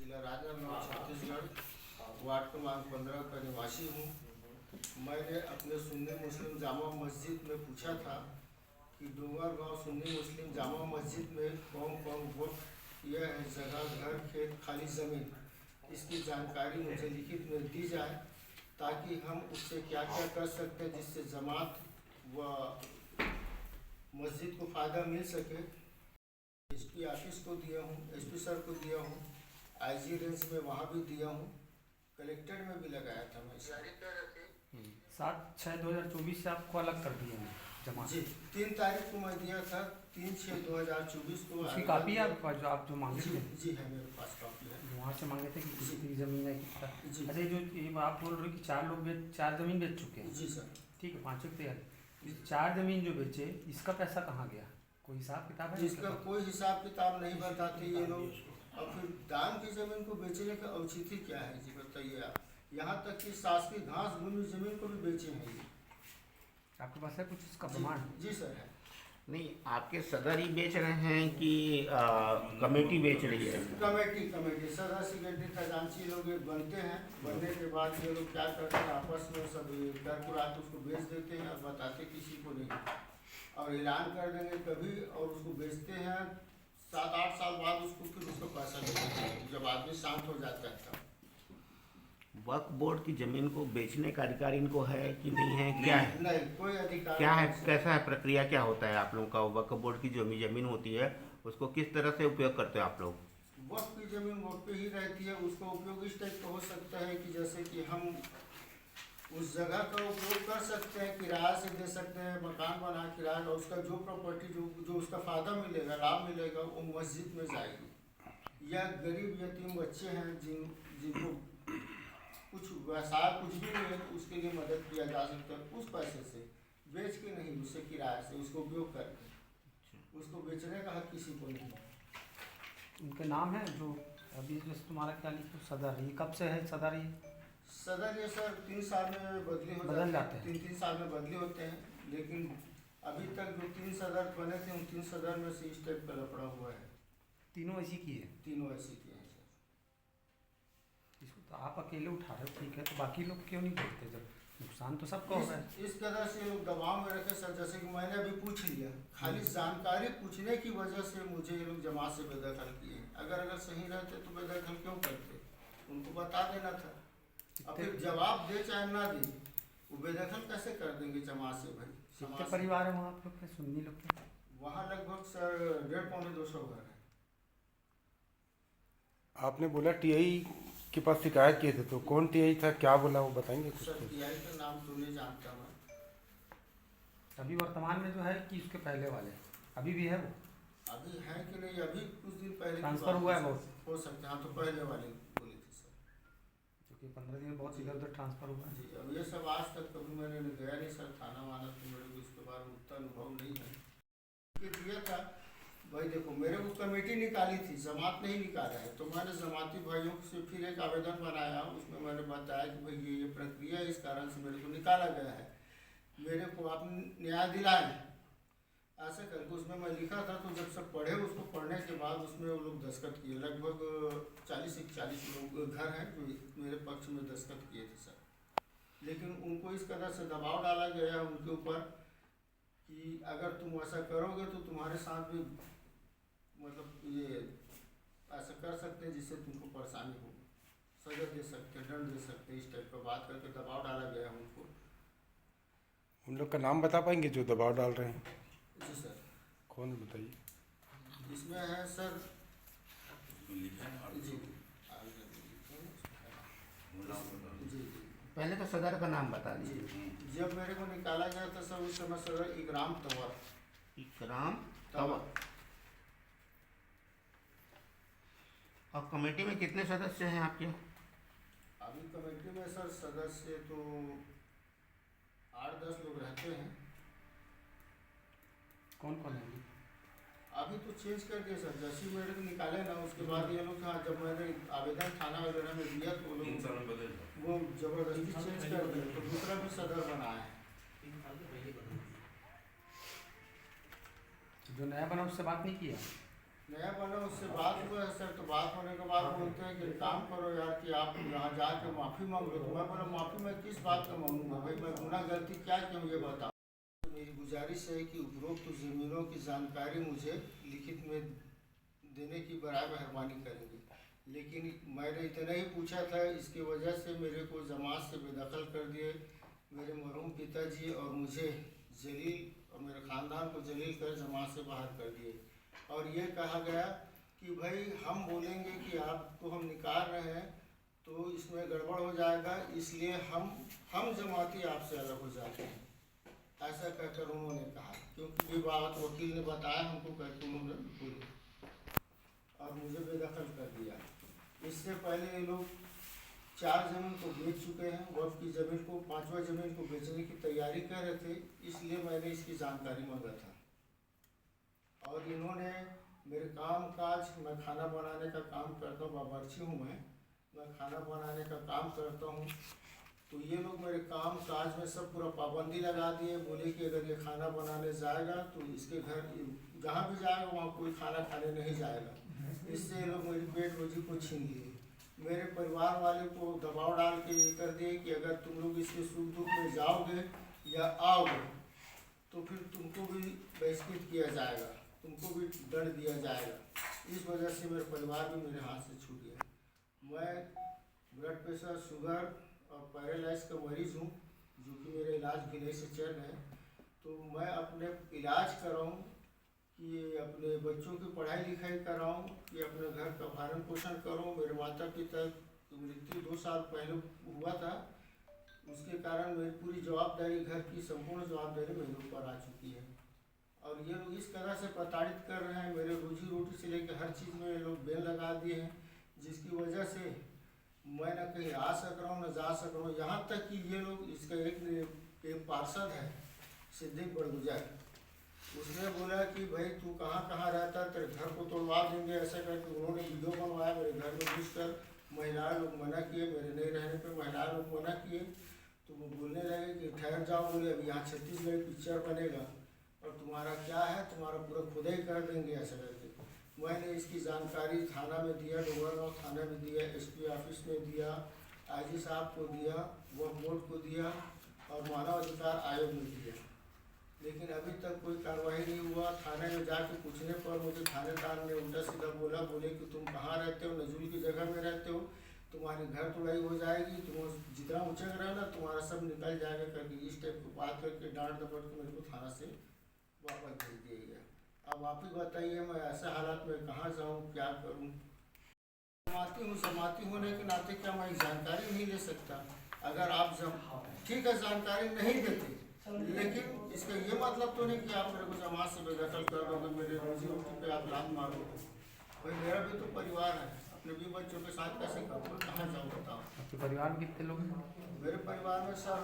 जिला राजनांदगांव छत्तीसगढ़ वार्ड क्रमांक 15 का निवासी हूँ। मैंने अपने सुन्नी मुस्लिम जामा मस्जिद में पूछा था कि डोंगरगांव सुन्नी मुस्लिम जामा मस्जिद में कौन कौन वक्त किया है, जगह, घर, खेत, खाली ज़मीन, इसकी जानकारी मुझे लिखित में दी जाए ताकि हम उससे क्या क्या कर सकते हैं जिससे जमात व मस्जिद को फ़ायदा मिल सके। एसपी ऑफिस को दिया हूँ, एसपी सर को दिया हूँ, आईजी रेंज में वहाँ भी दिया हूँ, कलेक्टर में भी लगाया था मैं। 7/6/2024 से आपको अलग कर दिया है जमा जी, 3 तारीख को मैं दिया था, 3/6/2024 को। उसकी कापी है आपके पास जो आप जो मांगे थे? जी है, मेरे पास कापी है। वहाँ से मांगे थे कि कितनी ज़मीन है कितना? जी। अच्छा, ये आप बोल रहे हो कि 4 ज़मीन बेच चुके हैं? जी सर। ठीक है, 5 तैयार। 4 ज़मीन जो बेचे इसका पैसा कहाँ गया? कोई हिसाब किताब है? इसका कोई हिसाब किताब नहीं बताते ये लोग। और फिर दान की ज़मीन को बेचने का औचित्य क्या है जी, बताइए आप। यहाँ तक कि शासकीय घास भूमि ज़मीन को भी बेचे हैं ये। आपके पास है कुछ इसका प्रमाण? जी सर है। नहीं, आपके सदर ही बेच रहे हैं कि कमेटी बेच रही है? कमेटी सदर सेक्रेटरी खजांची लोग ये बनते हैं। बनने के बाद ये लोग क्या करते हैं, आपस में सब कर उसको बेच देते हैं और बताते किसी को नहीं, और ऐलान कर देंगे कभी और उसको बेचते हैं। 7-8 साल बाद उसको फिर उसको पैसा दे देते हैं जब आदमी शांत हो जाता है तब। वक्फ बोर्ड की जमीन को बेचने का अधिकार इनको है कि नहीं है? क्या है? नहीं, कोई अधिकार क्या है, नहीं। कैसा है, प्रक्रिया क्या होता है आप लोगों का? वक्फ बोर्ड की जो जमीन होती है उसको किस तरह से उपयोग करते हो आप लोग? वक्त की जमीन वक्त पे ही रहती है। उसका उपयोग इस टाइप का हो सकता है कि जैसे कि हम उस जगह का उपयोग कर सकते हैं, किराया से दे सकते हैं, मकान बना किराया, और उसका जो प्रॉपर्टी जो उसका फ़ायदा मिलेगा, लाभ मिलेगा, वो मस्जिद में जाएगी। या गरीब यतीम बच्चे हैं जिनको कुछ व्यवसाय कुछ भी नहीं है तो उसके लिए मदद किया जा सकता है उस पैसे से, बेच के नहीं, उससे किराए से उसको उपयोग करके। उसको बेचने का हक किसी को नहीं। उनके नाम है जो अभी जैसे तुम्हारा क्या लिखो सदर, ये कब से है सदर? ये सदर ये सर 3 साल में बदल जाते हैं। 3-3 साल में बदली होते हैं, लेकिन अभी तक जो 3 सदर बने थे उन 3 सदर में से इस टाइप का लफड़ा हुआ है। तीनों ऐसी की है? तीनों ऐसी किए हैं सर। इसको तो आप अकेले उठा रहे हो, ठीक है, तो बाकी लोग क्यों नहीं बोलते? जब नुकसान तो सबका हो रहा है। इस कदर से लोग दबाव में रखे सर, जैसे कि मैंने अभी पूछ लिया, खाली जानकारी पूछने की वजह से मुझे ये लोग जमात से बेदखल किए। अगर सही रहते तो बेदखल क्यों करते? उनको बता देना था। अब फिर जवाब दे चाहे ना दे, वो बेदखल कैसे कर देंगे जमात से भाई? कितने परिवार है वहाँ आप लोग के सुन्नी लोग के? वहाँ लगभग सर 150-200 घर है। आपने बोला टीआई के पास शिकायत किए थे, तो कौन टीआई था, क्या बोला वो बताएंगे कुछ? सर टीआई का नाम तो नहीं जानता मैं। अभी वर्तमान में जो है कि उसके पहले वाले अभी भी है? वो अभी है कि नहीं, अभी कुछ दिन पहले ट्रांसफर हुआ है वो? हो सकता है, हाँ, तो पहले वाले बोले थे सर, क्योंकि 15 दिन में बहुत इधर उधर ट्रांसफर हुआ है। जी। अब ये सब आज तक कभी मैंने गया नहीं सर थाना वाना, तो मेरे को इसके बारे में उतना अनुभव नहीं है। ये दिया था भाई, देखो मेरे को कमेटी निकाली थी, जमात नहीं निकाला है, तो मैंने जमाती भाइयों से फिर एक आवेदन बनाया। उसमें मैंने बताया कि भाई ये प्रक्रिया इस कारण से मेरे को निकाला गया है, मेरे को आप न्याय दिलाएं, ऐसा करके उसमें मैं लिखा था। तो जब सब पढ़े, उसको पढ़ने के बाद उसमें वो लोग दस्तखत किए। लगभग 40 लोग घर हैं जो मेरे पक्ष में दस्तखत किए थे सर। लेकिन उनको इस कदर से दबाव डाला गया है उनके ऊपर कि अगर तुम ऐसा करोगे तो तुम्हारे साथ भी मतलब ये ऐसा कर सकते हैं जिससे तुमको परेशानी हो, सजा दे सकते हैं, दंड दे सकते हैं, इस टाइप का बात करके दबाव डाला गया है उनको। उन लोग का नाम बता पाएंगे जो दबाव डाल रहे हैं? जी सर। कौन बताइए? इसमें है सर जी, जी। पहले तो सदर का नाम बता दीजिए। जब मेरे को निकाला गया था सर उस समय सर इकराम तंवर। इकराम तंवर। और कमेटी में कितने सदस्य हैं आपके? अभी कमेटी में सर सदस्य तो 8-10 लोग रहते हैं। कौन कौन है? अभी तो चेंज कर दिया सर, जैसे मेरे को निकाले ना उसके बाद ये लोग, हाँ, जब मैंने आवेदन थाना वगैरह में दिया तो वो जबरदस्ती चेंज कर दिया, तो दूसरा भी सदर बना है। जो नया बना उससे बात नहीं किया? नया बना उससे बात हुआ है सर, तो बात होने के बाद बोलते हैं कि काम करो यार कि आप यहाँ जाके माफ़ी मांग लो। तो मैं बोला माफ़ी मैं किस बात का मांगूंगा भाई, मैं गुनाह गलती क्या क्यों ये बताओ। तो मेरी गुजारिश है कि उपरोक्त ज़मीनों की जानकारी मुझे लिखित में देने की बराए मेहरबानी करेंगे। लेकिन मैंने इतना ही पूछा था, इसकी वजह से मेरे को जमात से बेदखल कर दिए मेरे मरहूम पिताजी, और मुझे जलील और मेरे ख़ानदान को जलील कर जमात से बाहर कर दिए। और ये कहा गया कि भाई हम बोलेंगे कि आपको हम निकाल रहे हैं तो इसमें गड़बड़ हो जाएगा, इसलिए हम जमाती आपसे अलग हो जाते हैं, ऐसा कहकर उन्होंने कहा। क्योंकि ये बात वकील ने बताया हमको, कहकर उन्होंने बोली और मुझे बेदखल कर दिया। इससे पहले ये लोग 4 ज़मीन को बेच चुके हैं, वक्फ की ज़मीन को, 5वां ज़मीन को बेचने की तैयारी कर रहे थे, इसलिए मैंने इसकी जानकारी मांगा था। और इन्होंने मेरे काम काज, मैं खाना बनाने का काम करता हूँ, बावर्ची हूँ मैं खाना बनाने का काम करता हूँ। तो ये लोग मेरे काम काज में सब पूरा पाबंदी लगा दिए, बोले कि अगर ये खाना बनाने जाएगा तो इसके घर जहाँ भी जाएगा वहाँ कोई खाना खाने नहीं जाएगा। इससे ये लोग मेरी पेट रोजी को छीन लिए। मेरे परिवार वाले को दबाव डाल के ये कर दिए कि अगर तुम लोग इसके सुख दुख में जाओगे या आओगे तो फिर तुमको भी बहिष्कृत किया जाएगा, तुमको भी दंड दिया जाएगा। इस वजह से मेरे परिवार भी मेरे हाथ से छूट गया। मैं ब्लड प्रेशर, शुगर और पैरालाइज का मरीज़ हूँ, जो कि मेरा इलाज भिलाई से चल रहा है। तो मैं अपने इलाज कराऊँ कि अपने बच्चों की पढ़ाई लिखाई कराऊँ कि अपने घर का भरण पोषण करूँ। मेरे माता पिता की मृत्यु 2 साल पहले हुआ था, उसके कारण मेरी पूरी जवाबदारी, घर की संपूर्ण जवाबदारी मेरे ऊपर आ चुकी है। और ये लोग इस तरह से प्रताड़ित कर रहे हैं, मेरे रोजी रोटी से लेकर हर चीज़ में ये लोग बैन लगा दिए हैं, जिसकी वजह से मैं न कहीं आ सक रहा हूँ न जा सक रहा हूँ। यहाँ तक कि ये लोग, इसका एक पार्षद है सिद्दीक बड़गुजर, उसने बोला कि भाई तू कहाँ कहाँ रहता है, तेरे घर को तोड़वा देंगे, ऐसा करके उन्होंने वीडियो बनवाया। मेरे घर में घुसकर महिलाएं लोग मना किए, मेरे नहीं रहने पर महिलाएं लोग मना किए। तो वो बोलने लगे कि ठहर जाओ, बोले अभी यहाँ छत्तीसगढ़ पिक्चर बनेगा और तुम्हारा क्या है, तुम्हारा पूरा खुदाई कर देंगे, ऐसा करके। मैंने इसकी जानकारी थाना में दिया, डोंगरगांव थाना में दिया, SP ऑफिस में दिया, IG साहब को दिया, वक्फ बोर्ड को दिया और मानव अधिकार आयोग में दिया, लेकिन अभी तक कोई कार्रवाई नहीं हुआ। थाने में जाके पूछने पर मुझे थानेदार ने उल्टा सीधा बोले कि तुम कहाँ रहते हो, नजूल की जगह में रहते हो, तुम्हारी घर तोड़ाई हो जाएगी, तुम जितना उचक रहे हो ना तुम्हारा सब निकल जाएगा करके इस टाइप की बात करके डांट डपट के मेरे को थाना से वापस भेज दिया गया। अब आप ही बताइए, मैं ऐसे हालात में कहाँ जाऊँ, क्या करूँ। समाती होने के नाते क्या मैं जानकारी नहीं ले सकता? अगर आप ठीक है जानकारी नहीं देते, लेकिन इसका ये मतलब तो नहीं कि आप मेरे को जमात से बेदखल कर दोगे, मेरे रोजी रोटी पे आप लात मारोगे। भाई मेरा भी तो परिवार है, अपने भी बच्चों के साथ कैसे करूँ, कहाँ जाऊँ बताओ। आपके परिवार में कितने लोग हैं? मेरे परिवार में सर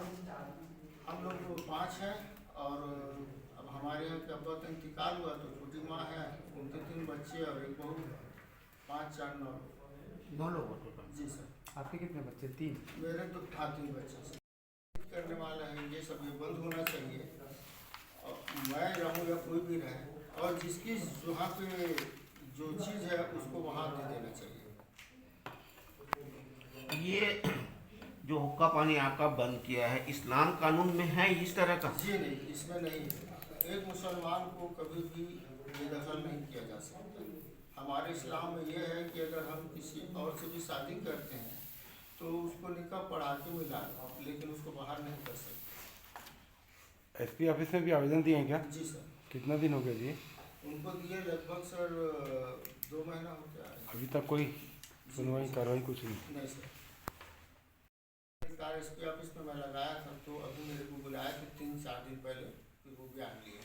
हम लोग 5 हैं, और अब हमारे यहाँ के अब्बा का इंतकाल हुआ तो छोटी माँ है, उनके 3 बच्चे और एक बहू, 5, 4, 9 2 लोग हो टोटल। जी सर। आपके कितने बच्चे? 3? मेरे तो 3 बच्चे करने वाला है, ये सब ये बंद होना चाहिए। और मैं रहूँ या कोई भी रहे, और जिसकी वहाँ पे जो चीज़ है उसको वहाँ दे देना चाहिए। ये जो हुक्का पानी आपका बंद किया है, इस्लाम कानून में है इस तरह का? जी नहीं, इसमें नहीं है। एक मुसलमान को कभी भी बेदखल नहीं किया जा सकता। हमारे इस्लाम में यह है कि अगर हम किसी और से भी शादी करते हैं तो उसको निकाह पढ़ा के मिला, लेकिन उसको बाहर नहीं कर सकते। SP ऑफिस में भी आवेदन दिए हैं क्या? जी सर। कितना दिन हो गया जी? उनको दिए लगभग सर 2 महीना हो गया है। अभी तक कोई सुनवाई कार्रवाई कुछ नहीं सर। SP ऑफिस में मैं लगाया था, तो अभी मेरे को बुलाया था 3-4 दिन पहले, फिर वो बयान लिए।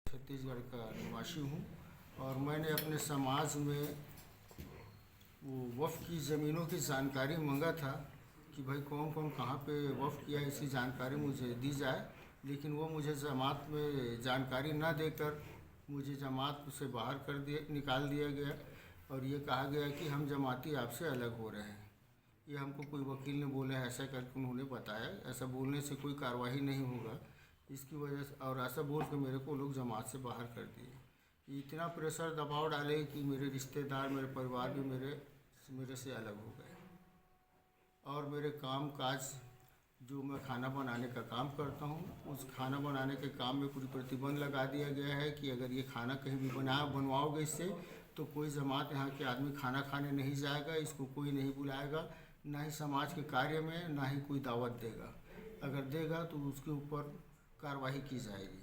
छत्तीसगढ़ का निवासी हूँ, और मैंने अपने समाज में वो वक्फ की ज़मीनों की जानकारी मांगा था कि भाई कौन कौन कहाँ पे वक्फ किया, इसकी जानकारी मुझे दी जाए। लेकिन वो मुझे जमात में जानकारी ना देकर मुझे जमात से बाहर निकाल दिया गया, और ये कहा गया कि हम जमाती आपसे अलग हो रहे हैं। ये हमको कोई वकील ने बोला है, ऐसा करके उन्होंने बताया। ऐसा बोलने से कोई कार्रवाई नहीं होगा, इसकी वजह से, और ऐसा बोल के मेरे को लोग जमात से बाहर कर दिए। इतना प्रेशर दबाव डाले कि मेरे रिश्तेदार, मेरे परिवार भी मेरे से अलग हो गए। और मेरे काम काज, जो मैं खाना बनाने का काम करता हूँ, उस खाना बनाने के काम में पूरी प्रतिबंध लगा दिया गया है कि अगर ये खाना कहीं भी बनवाओगे इससे, तो कोई जमात यहाँ के आदमी खाना खाने नहीं जाएगा, इसको कोई नहीं बुलाएगा, ना ही समाज के कार्य में, ना ही कोई दावत देगा। अगर देगा तो उसके ऊपर कार्रवाई की जाएगी।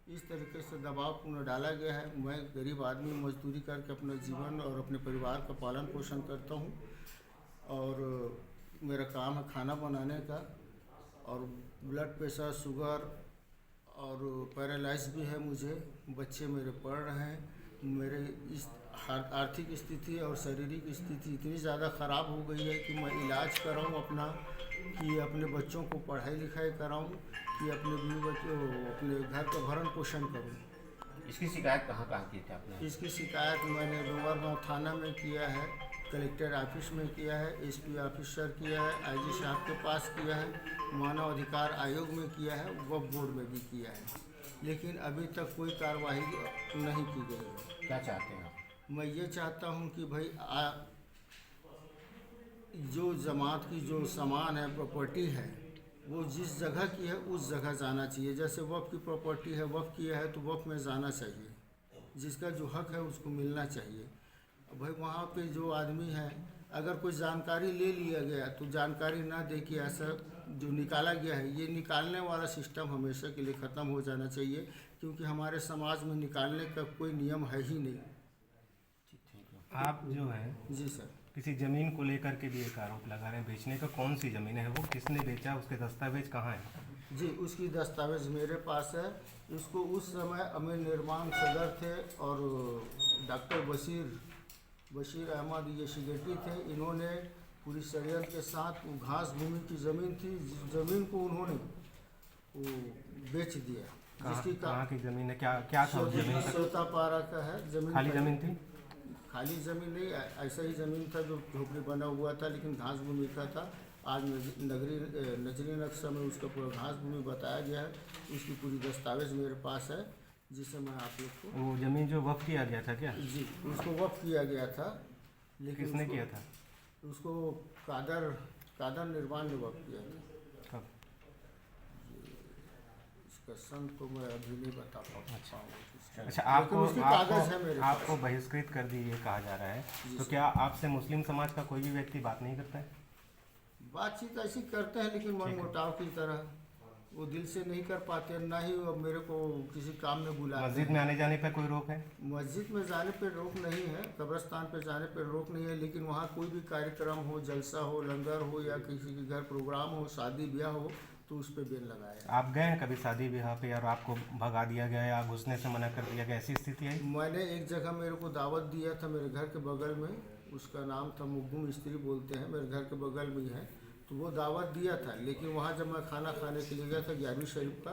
इस तरीके से दबाव पूर्ण डाला गया है। मैं गरीब आदमी मजदूरी करके अपना जीवन और अपने परिवार का पालन पोषण करता हूँ, और मेरा काम है खाना बनाने का, और ब्लड प्रेशर, शुगर और पैरालाइज भी है मुझे। बच्चे मेरे पढ़ रहे हैं। मेरे इस आर्थिक स्थिति और शारीरिक स्थिति इतनी ज़्यादा ख़राब हो गई है कि मैं इलाज कराऊं अपना, कि अपने बच्चों को पढ़ाई लिखाई कराऊं, कि अपने बीवी बच्चों, अपने घर का भरण पोषण करूं। इसकी शिकायत कहाँ की थी आपने? इसकी शिकायत मैंने डोंगरगांव थाना में किया है, कलेक्टर ऑफिस में किया है, एसपी ऑफिसर किया है, आईजी साहब के पास किया है, मानव अधिकार आयोग में किया है, वक्फ बोर्ड में भी किया है, लेकिन अभी तक कोई कार्रवाई नहीं की गई है। क्या चाहते हैं आप? मैं ये चाहता हूँ कि भाई जो जमात की जो सामान है, प्रॉपर्टी है, वो जिस जगह की है उस जगह जाना चाहिए। जैसे वक्फ की प्रॉपर्टी है, वक्फ किया है तो वक्फ में जाना चाहिए, जिसका जो हक है उसको मिलना चाहिए। भाई वहाँ पे जो आदमी है, अगर कोई जानकारी ले लिया गया तो जानकारी ना दे के ऐसा जो निकाला गया है, ये निकालने वाला सिस्टम हमेशा के लिए ख़त्म हो जाना चाहिए, क्योंकि हमारे समाज में निकालने का कोई नियम है ही नहीं। आप जो है जी सर। किसी ज़मीन को लेकर के भी एक आरोप लगा रहे हैं बेचने का। कौन सी ज़मीन है वो, किसने बेचा, उसके दस्तावेज कहाँ हैं? जी, उसकी दस्तावेज मेरे पास है। इसको उस समय अमीर निर्माण सदर थे और डॉक्टर बशीर अहमद ये सेक्रेटरी थे। इन्होंने पूरी शरीयत के साथ वो घास भूमि की ज़मीन थी, जिस ज़मीन को उन्होंने वो बेच दिया। कहाँ की ज़मीन है? क्या था उस ज़मीन का? सोतापारा का है ज़मीन। खाली ज़मीन थी? खाली ज़मीन नहीं, ऐसा ही ज़मीन था जो झोपड़ी बना हुआ था, लेकिन घास भूमि का था। आज नजरी नक्शा में उसका पूरा घास भूमि बताया गया है। उसकी पूरी दस्तावेज मेरे पास है, जिसे मैं आप लोग को। वो ज़मीन जो वक्फ किया गया था क्या? जी, उसको वक्फ किया गया था, लेकिन किसने किया था? उसको कादर निर्माण ने वक्फ किया था। कब? इसका सन तो मैं अभी नहीं बता पाऊँ। अच्छा, उसकी कागज़ है मेरे पास। आपको बहिष्कृत कर दी ये कहा जा रहा है, तो क्या आपसे मुस्लिम समाज का कोई भी व्यक्ति बात नहीं करता है? बातचीत ऐसी करते हैं, लेकिन मन मुटाव की तरह वो दिल से नहीं कर पाते। ना ही वो मेरे को किसी काम में बुलाते। मस्जिद में आने जाने पर कोई रोक है? मस्जिद में जाने पर रोक नहीं है, कब्रिस्तान पर जाने पर रोक नहीं है, लेकिन वहाँ कोई भी कार्यक्रम हो, जलसा हो, लंगर हो, या किसी के घर प्रोग्राम हो, शादी ब्याह हो, तो उस पर बैन लगाया है। आप गए हैं कभी शादी ब्याह पे और आपको भगा दिया गया या घुसने से मना कर दिया गया, ऐसी स्थिति है? मैंने एक जगह मेरे को दावत दिया था, मेरे घर के बगल में, उसका नाम था मुग्गू मिस्त्री बोलते हैं, मेरे घर के बगल में ही है। तो वो दावत दिया था, लेकिन वहाँ जब मैं खाना खाने के लिए गया था 11वीं शरीफ का,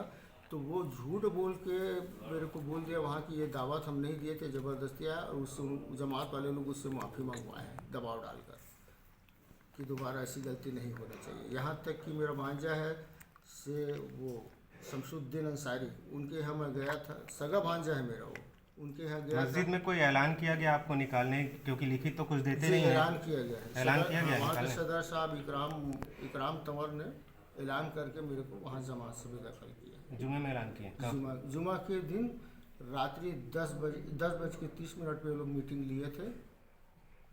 तो वो झूठ बोल के मेरे को बोल दिया वहाँ की ये दावत हम नहीं दिए थे, ज़बरदस्ती आया। और उससे जमात वाले लोग उससे माफ़ी मंगवाए हैं दबाव डालकर, कि दोबारा ऐसी गलती नहीं होना चाहिए। यहाँ तक कि मेरा भांजा है से वो शमसुद्दीन अंसारी, उनके यहाँ मैं गया था, सगा भांजा है मेरा, वो उनके यहाँ गया। मस्जिद में कोई ऐलान किया गया आपको निकालने, क्योंकि लिखित तो कुछ देते जी, नहीं है? ऐलान किया गया है। ऐलान किया गया है वहाँ के निकालने? सदर साहब इकराम तंवर ने ऐलान करके मेरे को वहाँ जमात से बेदखल किया। जुमे में ऐलान किया? कब? जुमा के दिन रात्रि 10:30 पे लोग मीटिंग लिए थे।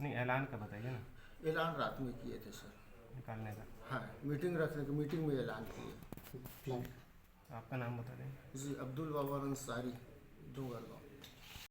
नहीं, ऐलान का बताइए ना। ऐलान रात में किए थे सर, निकालने का? हाँ, मीटिंग रखने की, मीटिंग में ऐलान किए। आपका नाम बता दें। जी, अब्दुल बाबर अंसारी, डोंगरगांव।